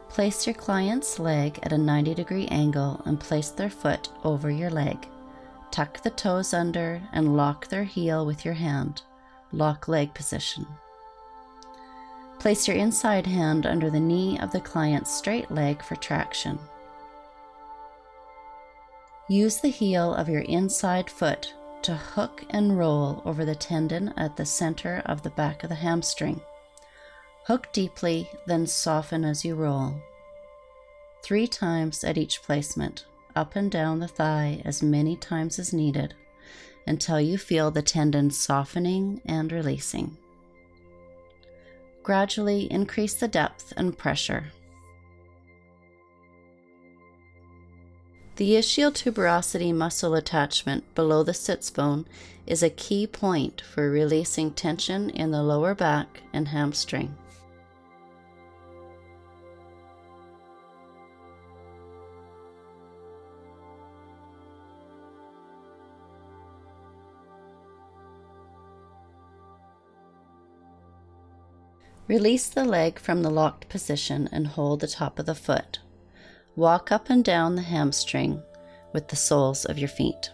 Place your client's leg at a 90-degree angle and place their foot over your leg. Tuck the toes under and lock their heel with your hand. Lock leg position. Place your inside hand under the knee of the client's straight leg for traction. Use the heel of your inside foot to hook and roll over the tendon at the center of the back of the hamstring. Hook deeply, then soften as you roll. 3 times at each placement, up and down the thigh as many times as needed, until you feel the tendon softening and releasing. Gradually increase the depth and pressure. The ischial tuberosity muscle attachment below the sits bone is a key point for releasing tension in the lower back and hamstring. Release the leg from the locked position and hold the top of the foot. Walk up and down the hamstring with the soles of your feet.